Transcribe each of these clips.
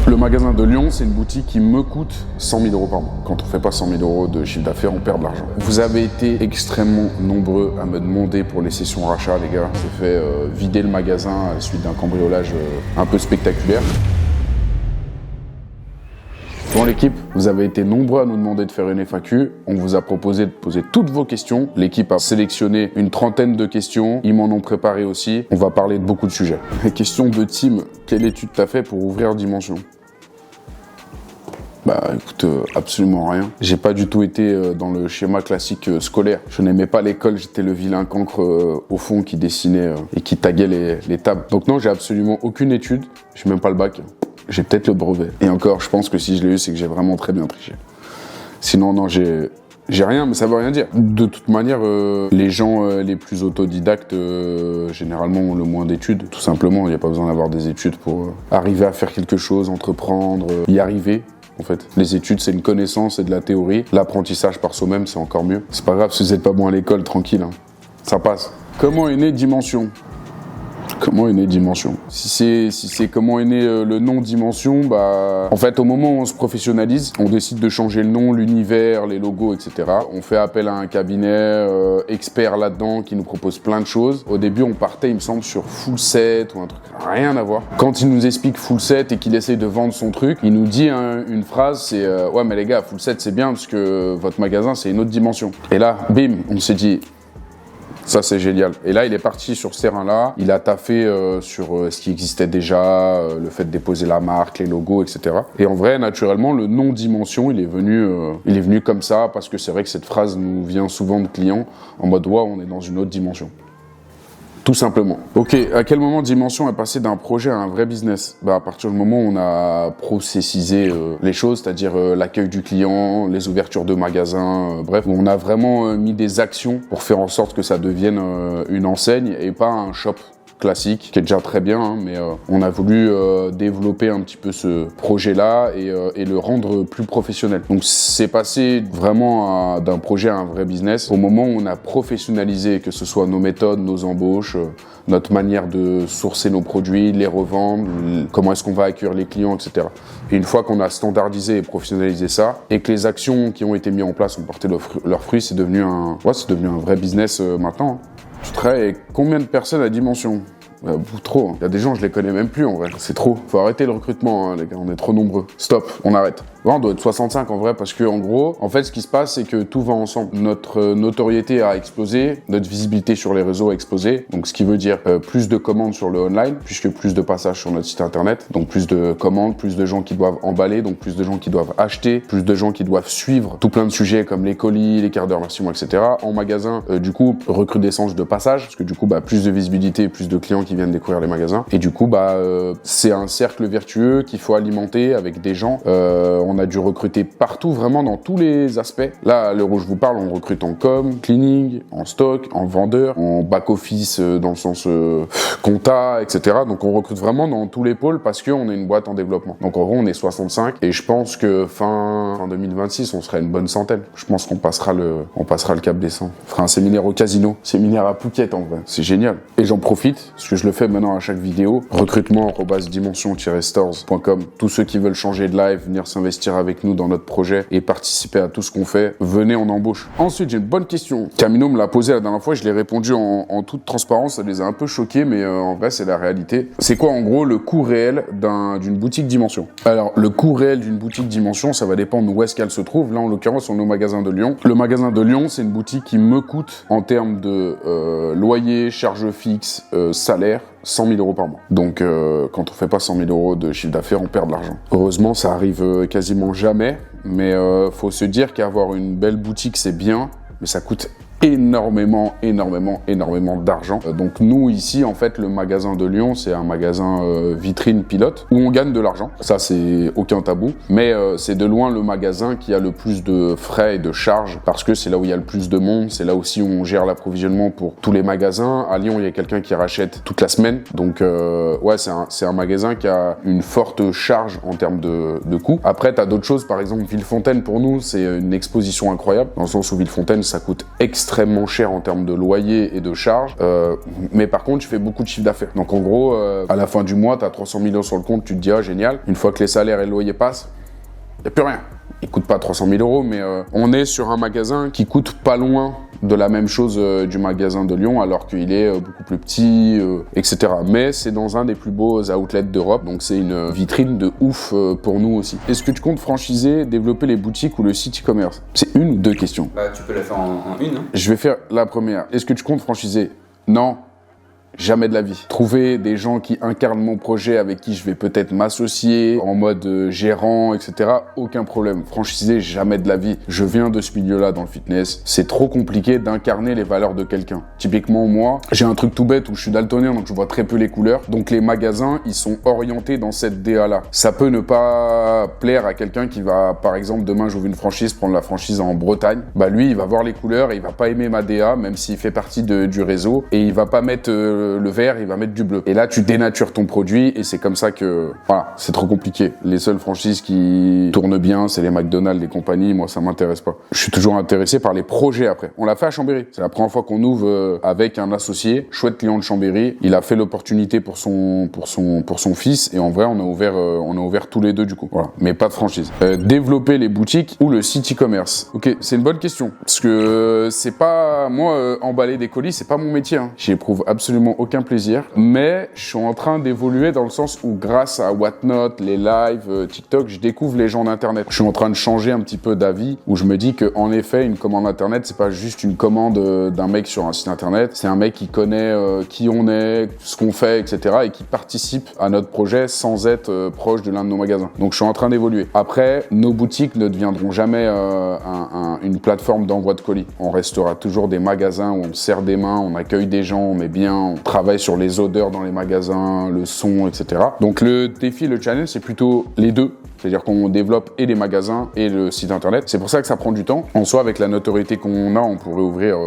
Le magasin de Lyon, c'est une boutique qui me coûte 100 000 € par mois. Quand on fait pas 100 000 € de chiffre d'affaires, on perd de l'argent. Vous avez été extrêmement nombreux à me demander pour les sessions rachat, les gars. J'ai fait vider le magasin à la suite d'un cambriolage un peu spectaculaire. Dans l'équipe, vous avez été nombreux à nous demander de faire une FAQ. On vous a proposé de poser toutes vos questions. L'équipe a sélectionné une trentaine de questions. Ils m'en ont préparé aussi. On va parler de beaucoup de sujets. Question de team. Quelle étude t'as fait pour ouvrir Dimension ? Bah écoute, absolument rien. J'ai pas du tout été dans le schéma classique scolaire. Je n'aimais pas l'école, j'étais le vilain cancre au fond qui dessinait et qui taguait les tables. Donc non, j'ai absolument aucune étude. J'ai même pas le bac. J'ai peut-être le brevet. Et encore, je pense que si je l'ai eu, c'est que j'ai vraiment très bien triché. Sinon, non, j'ai rien, mais ça veut rien dire. De toute manière, les gens les plus autodidactes, généralement, ont le moins d'études. Tout simplement, il n'y a pas besoin d'avoir des études pour arriver à faire quelque chose, entreprendre, y arriver. En fait, les études, c'est une connaissance et de la théorie. L'apprentissage par soi-même, c'est encore mieux. C'est pas grave si vous n'êtes pas bon à l'école, tranquille, hein. Ça passe. Comment est née Dimension ? Comment est née Dimension ? Si c'est comment est né le nom Dimension, bah en fait au moment où on se professionnalise, on décide de changer le nom, l'univers, les logos, etc. On fait appel à un cabinet expert là-dedans qui nous propose plein de choses. Au début, on partait, il me semble, sur Full Set ou un truc rien à voir. Quand il nous explique Full Set et qu'il essaye de vendre son truc, il nous dit une phrase, c'est ouais mais les gars, Full Set c'est bien parce que votre magasin c'est une autre dimension. Et là, bim, on s'est dit ça c'est génial. Et là il est parti sur ce terrain-là, il a taffé sur ce qui existait déjà, le fait de déposer la marque, les logos, etc. Et en vrai, naturellement, le nom Dimension, il est venu comme ça, parce que c'est vrai que cette phrase nous vient souvent de clients, en mode ouais, on est dans une autre dimension. Tout simplement. Ok, à quel moment Dimension est passé d'un projet à un vrai business ? Bah à partir du moment où on a processisé les choses, c'est-à-dire l'accueil du client, les ouvertures de magasins, bref, où on a vraiment mis des actions pour faire en sorte que ça devienne une enseigne et pas un shop classique, qui est déjà très bien, hein, mais on a voulu développer un petit peu ce projet-là et le rendre plus professionnel. Donc c'est passé vraiment d'un projet à un vrai business au moment où on a professionnalisé, que ce soit nos méthodes, nos embauches, notre manière de sourcer nos produits, les revendre, comment est-ce qu'on va accueillir les clients, etc. Et une fois qu'on a standardisé et professionnalisé ça, et que les actions qui ont été mises en place ont porté leurs fruits, c'est devenu un vrai business maintenant. Tu travailles avec combien de personnes à Dimension ? Trop. Il y a des gens, je les connais même plus en vrai. C'est trop. Faut arrêter le recrutement, hein, les gars. On est trop nombreux. Stop. On arrête. On doit être 65 en vrai parce que en gros, en fait, ce qui se passe, c'est que tout va ensemble. Notre notoriété a explosé, notre visibilité sur les réseaux a explosé. Donc, ce qui veut dire plus de commandes sur le online, puisque plus de passages sur notre site internet. Donc, plus de commandes, plus de gens qui doivent emballer, donc plus de gens qui doivent acheter, plus de gens qui doivent suivre tout plein de sujets comme les colis, les quarts d'heure merci moi, etc. En magasin, du coup, recrudescence de passage, parce que du coup, plus de visibilité, plus de clients qui viennent découvrir les magasins. Et du coup, c'est un cercle vertueux qu'il faut alimenter avec des gens. On a dû recruter partout, vraiment dans tous les aspects. Là, à l'heure où je vous parle, on recrute en com, cleaning, en stock, en vendeur, en back-office dans le sens compta, etc. Donc on recrute vraiment dans tous les pôles parce qu'on est une boîte en développement. Donc en gros, on est 65 et je pense que fin 2026, on serait une bonne centaine. Je pense qu'on passera le cap des 100. On fera un séminaire au casino, séminaire à Phuket en vrai. C'est génial. Et j'en profite, parce que je le fais maintenant à chaque vidéo. Recrutement@dimension-stores.com. Tous ceux qui veulent changer de life, venir s'investir avec nous dans notre projet et participer à tout ce qu'on fait, venez, on embauche. Ensuite, j'ai une bonne question. Camino me l'a posée la dernière fois, je l'ai répondu en toute transparence, ça les a un peu choqués, mais en vrai, c'est la réalité. C'est quoi, en gros, le coût réel d'une boutique Dimension ? Alors, le coût réel d'une boutique Dimension, ça va dépendre où est-ce qu'elle se trouve. Là, en l'occurrence, on est au magasin de Lyon. Le magasin de Lyon, c'est une boutique qui me coûte, en termes de loyer, charges fixes, salaire, 100 000 € par mois. Donc, quand on fait pas 100 000 € de chiffre d'affaires, on perd de l'argent. Heureusement, ça arrive quasiment jamais, mais faut se dire qu'avoir une belle boutique, c'est bien, mais ça coûte énormément d'argent. Donc nous ici, en fait, le magasin de Lyon, c'est un magasin vitrine pilote où on gagne de l'argent. Ça, c'est aucun tabou. Mais c'est de loin le magasin qui a le plus de frais et de charges parce que c'est là où il y a le plus de monde. C'est là aussi où on gère l'approvisionnement pour tous les magasins. À Lyon, il y a quelqu'un qui rachète toute la semaine. Donc ouais, c'est un magasin qui a une forte charge en termes de coûts. Après, t'as d'autres choses. Par exemple, Villefontaine, pour nous, c'est une exposition incroyable dans le sens où Villefontaine, ça coûte extrêmement extrêmement cher en termes de loyer et de charges, mais par contre, je fais beaucoup de chiffre d'affaires. Donc en gros, à la fin du mois, tu as 300 000 € sur le compte, tu te dis, ah génial, une fois que les salaires et le loyer passent, il n'y a plus rien. Il coûte pas 300 000 €, mais on est sur un magasin qui coûte pas loin de la même chose du magasin de Lyon, alors qu'il est beaucoup plus petit, etc. Mais c'est dans un des plus beaux outlets d'Europe, donc c'est une vitrine de ouf pour nous aussi. Est-ce que tu comptes franchiser, développer les boutiques ou le site e-commerce? C'est une ou deux questions? Bah, tu peux la faire en une. Hein. Je vais faire la première. Est-ce que tu comptes franchiser? Non. Jamais de la vie. Trouver des gens qui incarnent mon projet, avec qui je vais peut-être m'associer en mode gérant, etc. Aucun problème. Franchiser, jamais de la vie. Je viens de ce milieu-là dans le fitness. C'est trop compliqué d'incarner les valeurs de quelqu'un. Typiquement, moi, j'ai un truc tout bête où je suis daltonien, donc je vois très peu les couleurs. Donc les magasins, ils sont orientés dans cette DA-là. Ça peut ne pas plaire à quelqu'un qui va, par exemple, demain j'ouvre une franchise, prendre la franchise en Bretagne. Bah lui, il va voir les couleurs et il va pas aimer ma DA, même s'il fait partie du réseau. Et il va pas mettre le vert, il va mettre du bleu. Et là, tu dénatures ton produit et c'est comme ça que, voilà, c'est trop compliqué. Les seules franchises qui tournent bien, c'est les McDonald's, les compagnies. Moi, ça m'intéresse pas. Je suis toujours intéressé par les projets après. On l'a fait à Chambéry. C'est la première fois qu'on ouvre avec un associé, chouette client de Chambéry. Il a fait l'opportunité pour son fils et en vrai, on a ouvert tous les deux du coup. Voilà. Mais pas de franchise. Développer les boutiques ou le site e-commerce. Ok, c'est une bonne question parce que c'est pas moi emballer des colis, c'est pas mon métier. Hein. J'y éprouve absolument aucun plaisir, mais je suis en train d'évoluer dans le sens où grâce à Whatnot, les lives, TikTok, je découvre les gens d'internet. Je suis en train de changer un petit peu d'avis où je me dis que en effet, une commande internet, c'est pas juste une commande d'un mec sur un site internet, c'est un mec qui connaît qui on est, ce qu'on fait, etc. et qui participe à notre projet sans être proche de l'un de nos magasins. Donc je suis en train d'évoluer. Après, nos boutiques ne deviendront jamais une plateforme d'envoi de colis. On restera toujours des magasins où on serre des mains, on accueille des gens, on met bien, on travaille sur les odeurs dans les magasins, le son, etc. Donc le défi, le challenge, c'est plutôt les deux. C'est-à-dire qu'on développe et les magasins et le site internet. C'est pour ça que ça prend du temps. En soi, avec la notoriété qu'on a, on pourrait ouvrir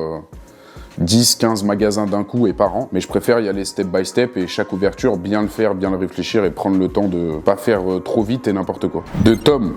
10, 15 magasins d'un coup et par an. Mais je préfère y aller step by step et chaque ouverture, bien le faire, bien le réfléchir et prendre le temps de pas faire trop vite et n'importe quoi. De Tom.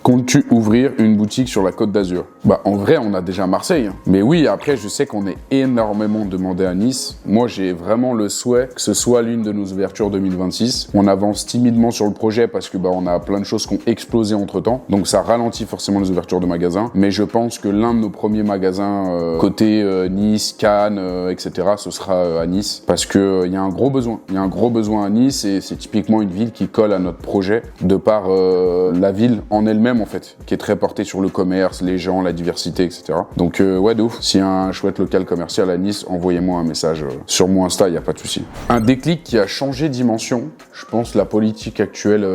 Comptes-tu ouvrir une boutique sur la Côte d'Azur? Bah, en vrai, on a déjà Marseille. Hein. Mais oui, après, je sais qu'on est énormément demandé à Nice. Moi, j'ai vraiment le souhait que ce soit l'une de nos ouvertures 2026. On avance timidement sur le projet parce que on a plein de choses qui ont explosé entre-temps. Donc, ça ralentit forcément les ouvertures de magasins. Mais je pense que l'un de nos premiers magasins côté Nice, Cannes, etc., ce sera à Nice. Parce que il y a un gros besoin. Il y a un gros besoin à Nice et c'est typiquement une ville qui colle à notre projet de par la ville en elle-même, en fait, qui est très porté sur le commerce, les gens, la diversité, etc. Donc ouais, de ouf. S'il y a un chouette local commercial à Nice, envoyez-moi un message sur mon Insta, il n'y a pas de souci. Un déclic qui a changé dimension, je pense la politique actuelle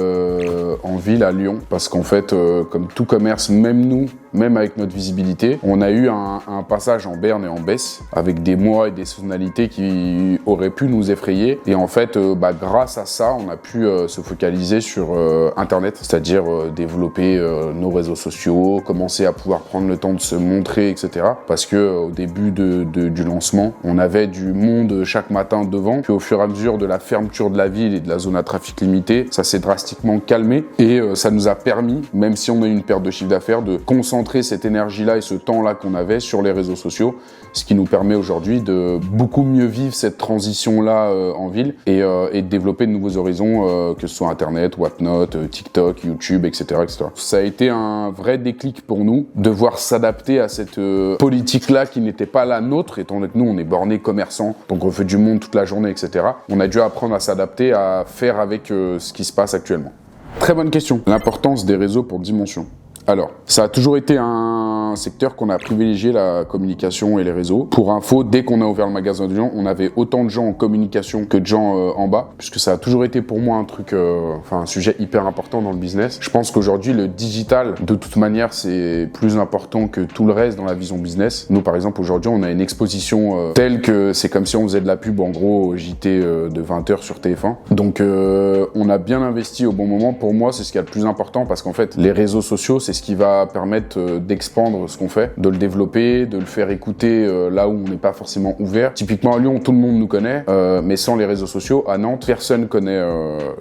en ville à Lyon, parce qu'en fait, comme tout commerce, même nous, même avec notre visibilité, on a eu un passage en berne et en baisse, avec des mois et des saisonnalités qui auraient pu nous effrayer. Et en fait, grâce à ça, on a pu se focaliser sur Internet, c'est-à-dire développer nos réseaux sociaux, commencer à pouvoir prendre le temps de se montrer, etc. Parce que au début du lancement, on avait du monde chaque matin devant, puis au fur et à mesure de la fermeture de la ville et de la zone à trafic limité, ça s'est drastiquement calmé et ça nous a permis, même si on a eu une perte de chiffre d'affaires, de concentrer cette énergie-là et ce temps-là qu'on avait sur les réseaux sociaux, ce qui nous permet aujourd'hui de beaucoup mieux vivre cette transition-là en ville et de développer de nouveaux horizons, que ce soit Internet, Whatnot, TikTok, YouTube, etc., etc. Ça a été un vrai déclic pour nous, devoir s'adapter à cette politique-là qui n'était pas la nôtre, étant donné que nous, on est bornés commerçants, donc on fait du monde toute la journée, etc. On a dû apprendre à s'adapter, à faire avec ce qui se passe actuellement. Très bonne question. L'importance des réseaux pour Dimension. Alors, ça a toujours été un secteur qu'on a privilégié, la communication et les réseaux. Pour info, dès qu'on a ouvert le magasin de Lyon, on avait autant de gens en communication que de gens en bas, puisque ça a toujours été pour moi un sujet hyper important dans le business. Je pense qu'aujourd'hui, le digital, de toute manière, c'est plus important que tout le reste dans la vision business. Nous, par exemple, aujourd'hui, on a une exposition telle que c'est comme si on faisait de la pub, en gros, au JT de 20h sur TF1. Donc, on a bien investi au bon moment. Pour moi, c'est ce qui est le plus important, parce qu'en fait, les réseaux sociaux, c'est ce qui va permettre d'expandre vendre ce qu'on fait, de le développer, de le faire écouter là où on n'est pas forcément ouvert. Typiquement à Lyon, tout le monde nous connaît, mais sans les réseaux sociaux, à Nantes, personne connaît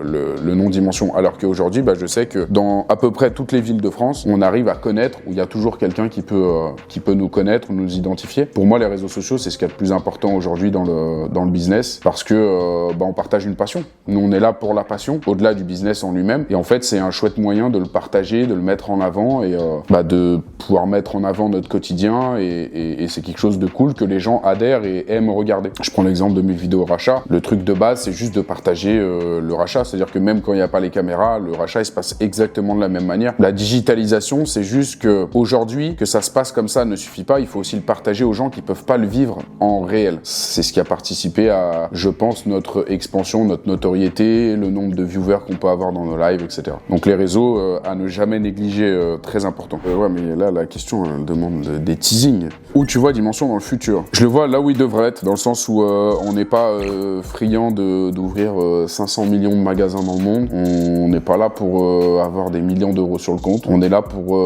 le nom Dimension. Alors qu'aujourd'hui, je sais que dans à peu près toutes les villes de France, on arrive à connaître, où il y a toujours quelqu'un qui peut nous connaître, nous identifier. Pour moi, les réseaux sociaux, c'est ce qu'il y a de plus important aujourd'hui dans le business, parce que on partage une passion. Nous, on est là pour la passion, au-delà du business en lui-même. Et en fait, c'est un chouette moyen de le partager, de le mettre en avant et de pouvoir mettre en avant notre quotidien. Et c'est quelque chose de cool que les gens adhèrent et aiment regarder. Je prends l'exemple de mes vidéos rachat. Le truc de base, c'est juste de partager le rachat. C'est-à-dire que même quand il n'y a pas les caméras, le rachat, il se passe exactement de la même manière. La digitalisation, c'est juste que aujourd'hui, que ça se passe comme ça ne suffit pas. Il faut aussi le partager aux gens qui peuvent pas le vivre en réel. C'est ce qui a participé à, je pense, notre expansion, notre notoriété, le nombre de viewers qu'on peut avoir dans nos lives, etc. Donc les réseaux, à ne jamais négliger, très important. Ouais, mais là, la question elle demande des teasings. Où tu vois Dimension dans le futur? Je le vois là où il devrait être, dans le sens où on n'est pas friand d'ouvrir 500 millions de magasins dans le monde. On n'est pas là pour avoir des millions d'euros sur le compte. On est là pour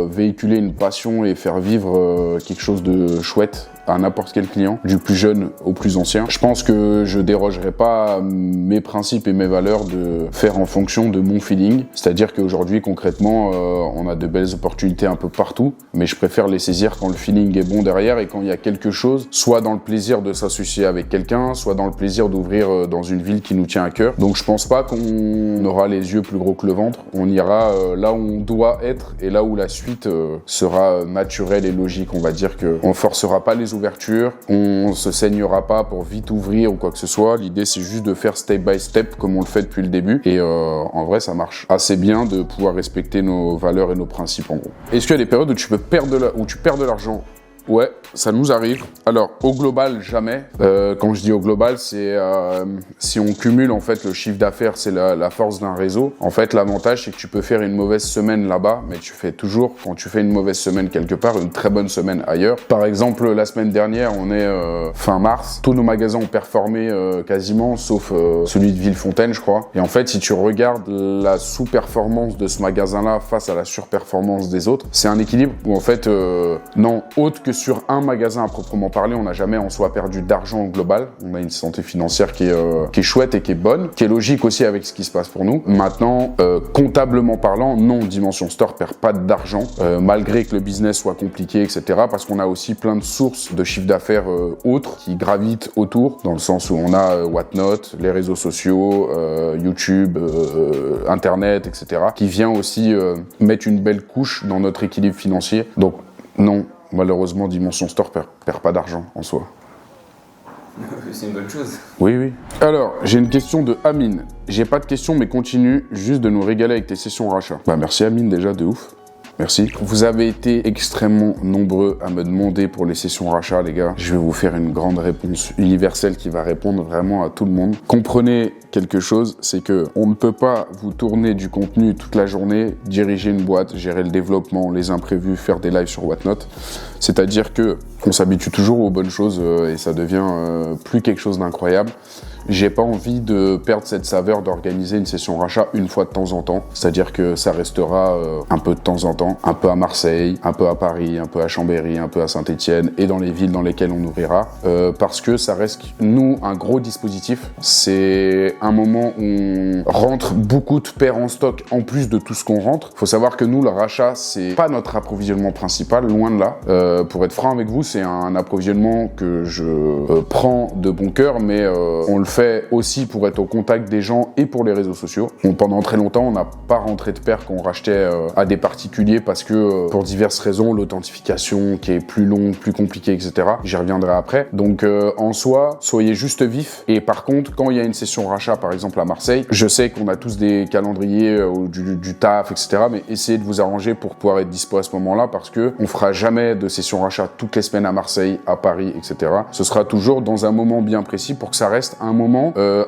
véhiculer une passion et faire vivre quelque chose de chouette à n'importe quel client, du plus jeune au plus ancien. Je pense que je dérogerai pas mes principes et mes valeurs de faire en fonction de mon feeling. C'est-à-dire qu'aujourd'hui, concrètement, on a de belles opportunités un peu partout, mais je préfère les saisir quand le feeling est bon derrière et quand il y a quelque chose, soit dans le plaisir de s'associer avec quelqu'un, soit dans le plaisir d'ouvrir dans une ville qui nous tient à cœur. Donc je pense pas qu'on aura les yeux plus gros que le ventre. On ira là où on doit être et là où la suite sera naturelle et logique. On va dire qu'on forcera pas les ouverture, on se saignera pas pour vite ouvrir ou quoi que ce soit. L'idée c'est juste de faire step by step comme on le fait depuis le début et en vrai ça marche assez bien de pouvoir respecter nos valeurs et nos principes en gros. Est-ce qu'il y a des périodes où tu peux perdre où tu perds de l'argent? Ouais, ça nous arrive. Alors, au global, jamais. Quand je dis au global, c'est si on cumule en fait le chiffre d'affaires, c'est la force d'un réseau. En fait, l'avantage, c'est que tu peux faire une mauvaise semaine là-bas, mais tu fais toujours, quand tu fais une mauvaise semaine quelque part, une très bonne semaine ailleurs. Par exemple, la semaine dernière, on est fin mars. Tous nos magasins ont performé quasiment, sauf celui de Villefontaine, je crois. Et en fait, si tu regardes la sous-performance de ce magasin-là face à la surperformance des autres, c'est un équilibre où en fait, non, autre que sur un magasin à proprement parler, on n'a jamais en soi perdu d'argent au global. On a une santé financière qui est chouette et qui est bonne, qui est logique aussi avec ce qui se passe pour nous. Maintenant, comptablement parlant, non, Dimension Store perd pas d'argent, malgré que le business soit compliqué, etc. Parce qu'on a aussi plein de sources de chiffre d'affaires autres qui gravitent autour, dans le sens où on a Whatnot, les réseaux sociaux, YouTube, Internet, etc. qui vient aussi mettre une belle couche dans notre équilibre financier. Donc non, malheureusement, Dimension Store perd pas d'argent en soi. C'est une bonne chose. Oui. Alors, j'ai une question de Amine. J'ai pas de question, mais continue juste de nous régaler avec tes sessions rachat. Merci Amine déjà, de ouf. Merci. Vous avez été extrêmement nombreux à me demander pour les sessions rachat, les gars. Je vais vous faire une grande réponse universelle qui va répondre vraiment à tout le monde. Comprenez quelque chose, c'est que on ne peut pas vous tourner du contenu toute la journée, diriger une boîte, gérer le développement, les imprévus, faire des lives sur Whatnot. C'est-à-dire que on s'habitue toujours aux bonnes choses et ça devient plus quelque chose d'incroyable. J'ai pas envie de perdre cette saveur d'organiser une session rachat une fois de temps en temps. C'est-à-dire que ça restera un peu de temps en temps, un peu à Marseille, un peu à Paris, un peu à Chambéry, un peu à Saint-Étienne et dans les villes dans lesquelles on ouvrira. Parce que ça reste, nous, un gros dispositif. C'est un moment où on rentre beaucoup de paires en stock en plus de tout ce qu'on rentre. Faut savoir que nous, le rachat, c'est pas notre approvisionnement principal, loin de là. Pour être franc avec vous, c'est un approvisionnement que je prends de bon cœur, mais on le fait aussi pour être au contact des gens et pour les réseaux sociaux. Donc, pendant très longtemps, on n'a pas rentré de paires qu'on rachetait à des particuliers parce que pour diverses raisons, l'authentification qui est plus longue, plus compliquée, etc. J'y reviendrai après. Donc en soi, soyez juste vifs. Et par contre, quand il y a une session rachat, par exemple à Marseille, je sais qu'on a tous des calendriers du taf, etc. Mais essayez de vous arranger pour pouvoir être dispo à ce moment-là parce que on fera jamais de session rachat toutes les semaines à Marseille, à Paris, etc. Ce sera toujours dans un moment bien précis pour que ça reste un moment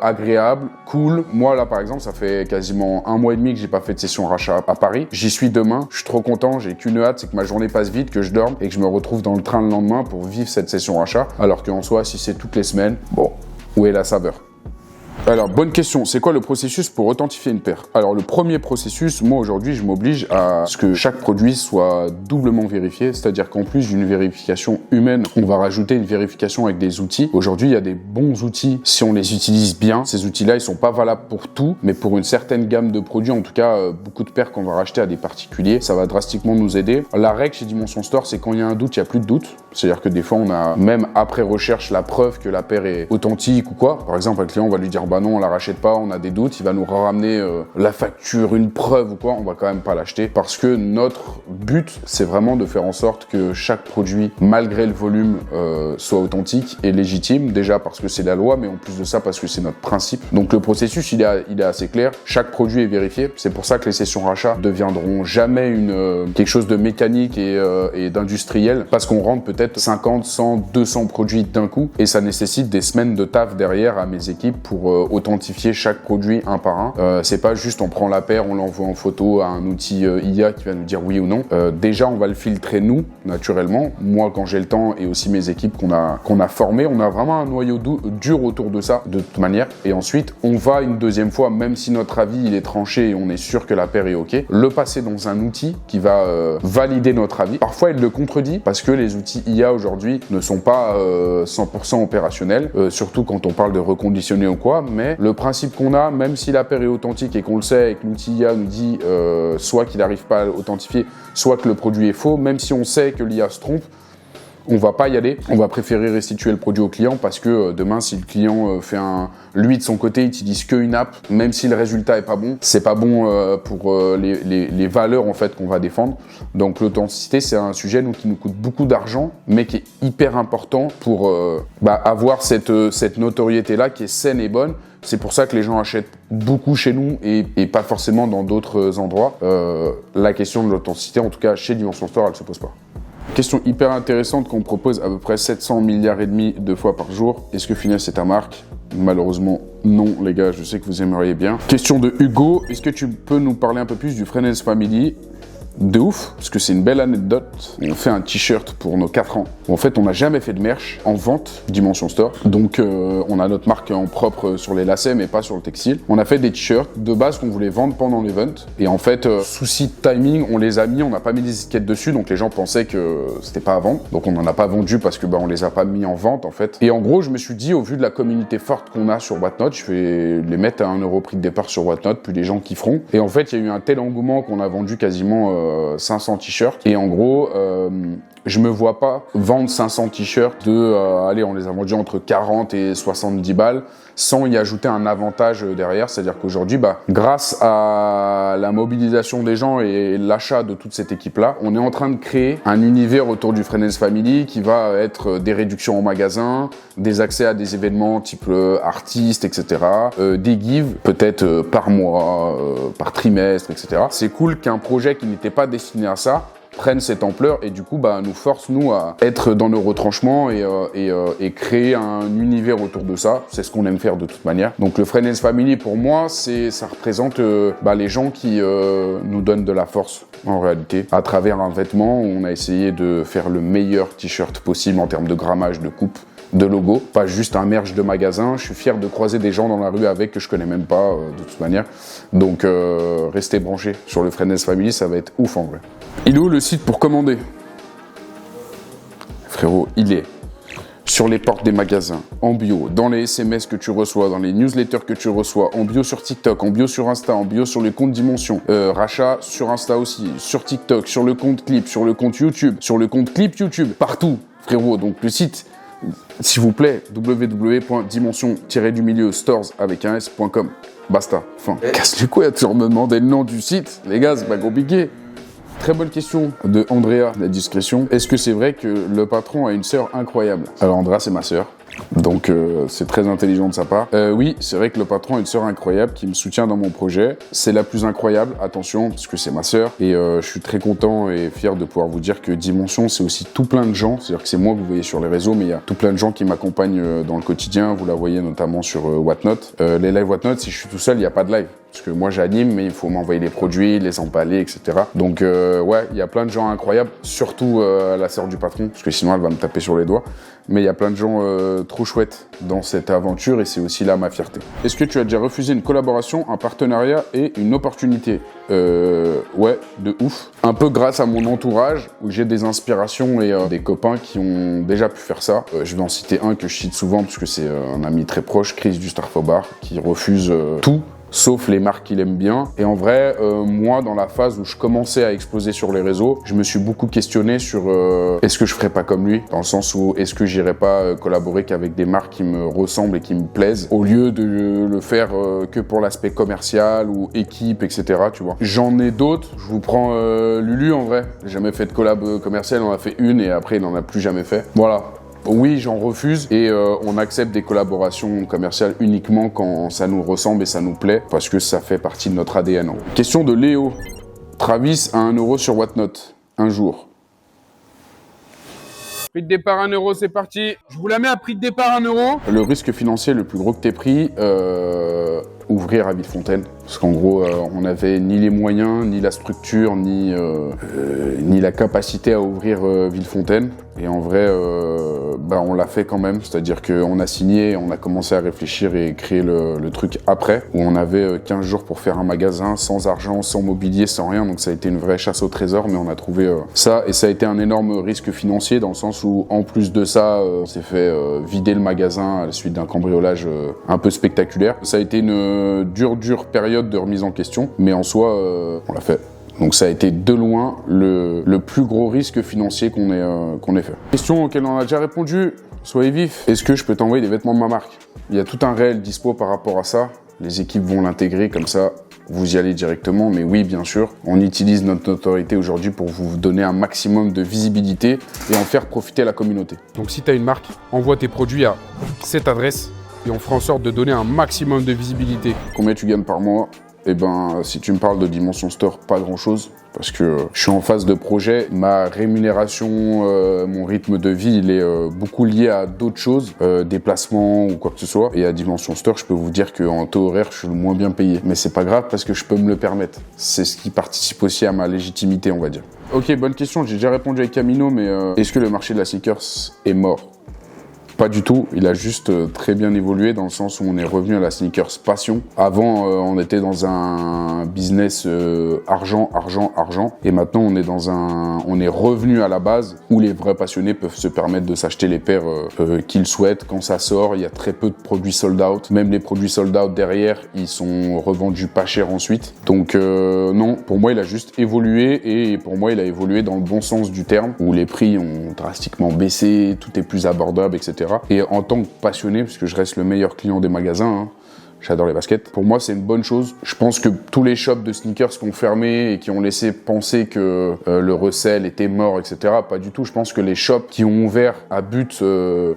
agréable, cool. Moi là par exemple, ça fait quasiment 1 mois et demi que j'ai pas fait de session rachat à Paris. J'y suis demain, je suis trop content, j'ai qu'une hâte, c'est que ma journée passe vite, que je dorme et que je me retrouve dans le train le lendemain pour vivre cette session rachat. Alors qu'en soi, si c'est toutes les semaines, bon, où est la saveur? Alors, bonne question. C'est quoi le processus pour authentifier une paire? Alors, le premier processus, moi aujourd'hui, je m'oblige à ce que chaque produit soit doublement vérifié. C'est-à-dire qu'en plus d'une vérification humaine, on va rajouter une vérification avec des outils. Aujourd'hui, il y a des bons outils si on les utilise bien. Ces outils-là, ils sont pas valables pour tout, mais pour une certaine gamme de produits, en tout cas, beaucoup de paires qu'on va racheter à des particuliers, ça va drastiquement nous aider. La règle chez Dimension Store, c'est quand il y a un doute, il n'y a plus de doute. C'est-à-dire que des fois, on a même après recherche la preuve que la paire est authentique ou quoi. Par exemple, un client, on va lui dire bah non, on la rachète pas, on a des doutes, il va nous ramener la facture, une preuve ou quoi, on va quand même pas l'acheter parce que notre but, c'est vraiment de faire en sorte que chaque produit, malgré le volume, soit authentique et légitime. Déjà parce que c'est la loi, mais en plus de ça, parce que c'est notre principe. Donc le processus, il est assez clair. Chaque produit est vérifié. C'est pour ça que les sessions rachat deviendront jamais quelque chose de mécanique et d'industriel parce qu'on rentre peut-être 50, 100, 200 produits d'un coup et ça nécessite des semaines de taf derrière à mes équipes pour authentifier chaque produit un par un. C'est pas juste on prend la paire, on l'envoie en photo à un outil IA qui va nous dire oui ou non. Déjà, on va le filtrer nous, naturellement. Moi, quand j'ai le temps et aussi mes équipes qu'on a formées, on a vraiment un noyau dur autour de ça, de toute manière. Et ensuite, on va une deuxième fois, même si notre avis il est tranché et on est sûr que la paire est OK, le passer dans un outil qui va valider notre avis. Parfois, il le contredit parce que les outils IA aujourd'hui ne sont pas 100% opérationnels, surtout quand on parle de reconditionner ou quoi. Mais le principe qu'on a, même si la paire est authentique et qu'on le sait et que l'outil IA nous dit soit qu'il n'arrive pas à l'authentifier, soit que le produit est faux, même si on sait que l'IA se trompe, on va pas y aller, on va préférer restituer le produit au client parce que demain, si le client lui de son côté utilise qu'une app, même si le résultat est pas bon, c'est pas bon pour les valeurs en fait qu'on va défendre. Donc l'authenticité, c'est un sujet qui nous coûte beaucoup d'argent, mais qui est hyper important pour avoir cette notoriété-là qui est saine et bonne. C'est pour ça que les gens achètent beaucoup chez nous et pas forcément dans d'autres endroits. La question de l'authenticité, en tout cas chez Dimension Store, elle se pose pas. Question hyper intéressante qu'on propose à peu près 700 milliards et demi de fois par jour. Est-ce que Finesse est ta marque? Malheureusement, non, les gars, je sais que vous aimeriez bien. Question de Hugo, est-ce que tu peux nous parler un peu plus du Fresnel Family? De ouf, parce que c'est une belle anecdote. On fait un t-shirt pour nos 4 ans. En fait, on n'a jamais fait de merch en vente Dimension Store. Donc, on a notre marque en propre sur les lacets, mais pas sur le textile. On a fait des t-shirts de base qu'on voulait vendre pendant l'event. Et en fait, souci de timing, on les a mis, on n'a pas mis des étiquettes dessus, donc les gens pensaient que c'était pas à vendre. Donc, on n'en a pas vendu parce que on les a pas mis en vente, en fait. Et en gros, je me suis dit, au vu de la communauté forte qu'on a sur Whatnot, je vais les mettre à 1 € prix de départ sur Whatnot, puis les gens kifferont. Et en fait, il y a eu un tel engouement qu'on a vendu quasiment 500 t-shirts. Et en gros, je me vois pas vendre 500 t-shirts allez, on les a vendus entre 40 et 70 balles sans y ajouter un avantage derrière. C'est-à-dire qu'aujourd'hui, grâce à la mobilisation des gens et l'achat de toute cette équipe-là, on est en train de créer un univers autour du Fresnel Family qui va être des réductions en magasin, des accès à des événements type artistes, etc. Des gives, peut-être par mois, par trimestre, etc. C'est cool qu'un projet qui n'était pas destiné à ça prenne cette ampleur et du coup nous force nous à être dans nos retranchements et créer un univers autour de ça. C'est ce qu'on aime faire de toute manière. Donc le Fresnel Family pour moi ça représente les gens qui nous donnent de la force en réalité à travers un vêtement où on a essayé de faire le meilleur t-shirt possible en termes de grammage, de coupe, de logo, pas juste un merch de magasin. Je suis fier de croiser des gens dans la rue avec que je connais même pas de toute manière. Donc restez branchés sur le Fresnel Family, ça va être ouf en vrai. Il est où le site pour commander? Frérot, il est sur les portes des magasins, en bio, dans les SMS que tu reçois, dans les newsletters que tu reçois, en bio sur TikTok, en bio sur Insta, en bio sur le compte Dimension, rachat sur Insta aussi, sur TikTok, sur le compte Clip, sur le compte YouTube, sur le compte Clip YouTube, partout, frérot. Donc le site, s'il vous plaît, www.dimension-stores avec un s.com. Basta, fin. Casse les couilles à toujours me demander le nom du site, les gars, c'est pas compliqué. Très bonne question de Andrea, la discrétion. Est-ce que c'est vrai que le patron a une sœur incroyable? Alors Andrea, c'est ma sœur. Donc c'est très intelligent de sa part. Oui, c'est vrai que le patron a une sœur incroyable qui me soutient dans mon projet. C'est la plus incroyable, attention, parce que c'est ma sœur. Et je suis très content et fier de pouvoir vous dire que Dimension, c'est aussi tout plein de gens. C'est-à-dire que c'est moi que vous voyez sur les réseaux, mais il y a tout plein de gens qui m'accompagnent dans le quotidien. Vous la voyez notamment sur Whatnot. Les lives Whatnot, si je suis tout seul, il n'y a pas de live. Parce que moi j'anime, mais il faut m'envoyer les produits, les emballer, etc. Donc ouais, il y a plein de gens incroyables, surtout la sœur du patron, parce que sinon elle va me taper sur les doigts. Mais il y a plein de gens trop chouettes dans cette aventure et c'est aussi là ma fierté. Est-ce que tu as déjà refusé une collaboration, un partenariat et une opportunité? Ouais, de ouf. Un peu grâce à mon entourage, où j'ai des inspirations et des copains qui ont déjà pu faire ça. Je vais en citer un que je cite souvent, parce que c'est un ami très proche, Chris du Starfobar, qui refuse tout, sauf les marques qu'il aime bien. Et en vrai, moi, dans la phase où je commençais à exploser sur les réseaux, je me suis beaucoup questionné sur est-ce que je ferais pas comme lui, dans le sens où est-ce que j'irais pas collaborer qu'avec des marques qui me ressemblent et qui me plaisent, au lieu de le faire que pour l'aspect commercial ou équipe, etc. Tu vois. J'en ai d'autres. Je vous prends Lulu en vrai. J'ai jamais fait de collab commercial, on en a fait une et après il n'en a plus jamais fait. Voilà. Oui, j'en refuse et on accepte des collaborations commerciales uniquement quand ça nous ressemble et ça nous plaît parce que ça fait partie de notre ADN. Question de Léo. Travis à 1 euro sur Whatnot. Un jour. Prix de départ 1 euro, c'est parti. Je vous la mets à prix de départ 1 euro. Le risque financier le plus gros que t'aies pris, ouvrir à Villefontaine. Parce qu'en gros, on n'avait ni les moyens, ni la structure, ni la capacité à ouvrir Villefontaine. Et en vrai, on l'a fait quand même. C'est-à-dire qu'on a signé, on a commencé à réfléchir et créer le truc après, où on avait 15 jours pour faire un magasin, sans argent, sans mobilier, sans rien. Donc ça a été une vraie chasse au trésor, mais on a trouvé ça. Et ça a été un énorme risque financier, dans le sens où, en plus de ça, on s'est fait vider le magasin à la suite d'un cambriolage un peu spectaculaire. Ça a été une dure période de remise en question, mais en soi, on l'a fait. Donc ça a été de loin le plus gros risque financier qu'on ait fait. Question auquel on a déjà répondu, soyez vif. Est-ce que je peux t'envoyer des vêtements de ma marque? Il y a tout un réel dispo par rapport à ça. Les équipes vont l'intégrer comme ça, vous y allez directement. Mais oui, bien sûr, on utilise notre notoriété aujourd'hui pour vous donner un maximum de visibilité et en faire profiter la communauté. Donc si tu as une marque, envoie tes produits à cette adresse et on fera en sorte de donner un maximum de visibilité. Combien tu gagnes par mois? Eh ben, si tu me parles de Dimension Store, pas grand-chose. Parce que je suis en phase de projet. Ma rémunération, mon rythme de vie, il est beaucoup lié à d'autres choses, déplacements ou quoi que ce soit. Et à Dimension Store, je peux vous dire qu'en taux horaire, je suis le moins bien payé. Mais c'est pas grave parce que je peux me le permettre. C'est ce qui participe aussi à ma légitimité, on va dire. Ok, bonne question. J'ai déjà répondu avec Camino, mais est-ce que le marché de la sneakers est mort? Pas du tout, il a juste très bien évolué dans le sens où on est revenu à la sneakers passion. Avant, on était dans un business argent, et maintenant on est revenu à la base où les vrais passionnés peuvent se permettre de s'acheter les paires qu'ils souhaitent. Quand ça sort, il y a très peu de produits sold out. Même les produits sold out derrière, ils sont revendus pas cher ensuite. Donc non, pour moi, il a juste évolué et pour moi, il a évolué dans le bon sens du terme où les prix ont drastiquement baissé, tout est plus abordable, etc. Et en tant que passionné, parce que je reste le meilleur client des magasins, hein, j'adore les baskets. Pour moi, c'est une bonne chose. Je pense que tous les shops de sneakers qui ont fermé et qui ont laissé penser que le resell était mort, etc., pas du tout. Je pense que les shops qui ont ouvert à but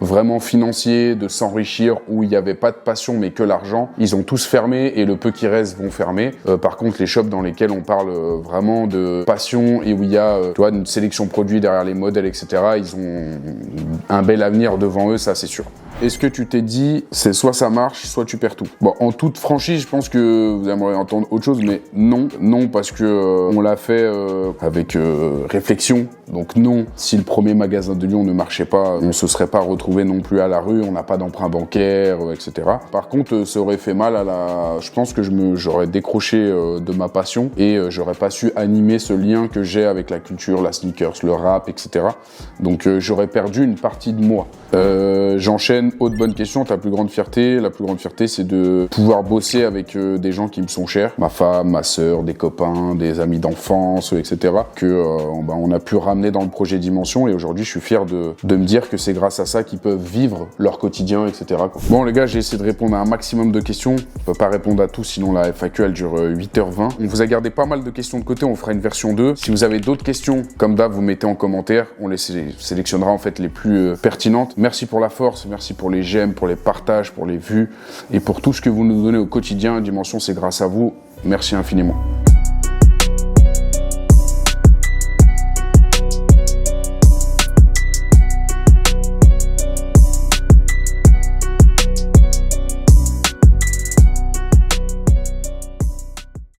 vraiment financier, de s'enrichir, où il n'y avait pas de passion mais que l'argent, ils ont tous fermé et le peu qui reste vont fermer. Par contre, les shops dans lesquels on parle vraiment de passion et où il y a tu vois, une sélection de produits derrière les modèles, etc., ils ont un bel avenir devant eux, ça c'est sûr. Est-ce que tu t'es dit, c'est soit ça marche, soit tu perds tout? Bon, en toute franchise, je pense que vous aimeriez entendre autre chose, mais non, parce que on l'a fait avec réflexion. Donc non, si le premier magasin de Lyon ne marchait pas, on se serait pas retrouvé non plus à la rue, on n'a pas d'emprunt bancaire, etc. Par contre, ça aurait fait mal je pense que j'aurais décroché de ma passion et j'aurais pas su animer ce lien que j'ai avec la culture, la sneakers, le rap, etc. Donc j'aurais perdu une partie de moi. J'enchaîne, autre bonne question, ta plus grande fierté? La plus grande fierté, c'est de pouvoir bosser avec des gens qui me sont chers, ma femme, ma sœur, des copains, des amis d'enfance, etc. On a pu ramener dans le projet Dimension et aujourd'hui, je suis fier de me dire que c'est grâce à ça qu'ils peuvent vivre leur quotidien, etc. Bon les gars, j'ai essayé de répondre à un maximum de questions. Je peux pas répondre à tout, sinon la FAQ elle dure 8h20. On vous a gardé pas mal de questions de côté, on fera une version 2. Si vous avez d'autres questions, comme d'hab, vous mettez en commentaire. On les sélectionnera en fait les plus pertinentes. Merci pour la force, merci pour les j'aime, pour les partages, pour les vues et pour tout ce que vous nous donnez au quotidien. Dimension, c'est grâce à vous. Merci infiniment.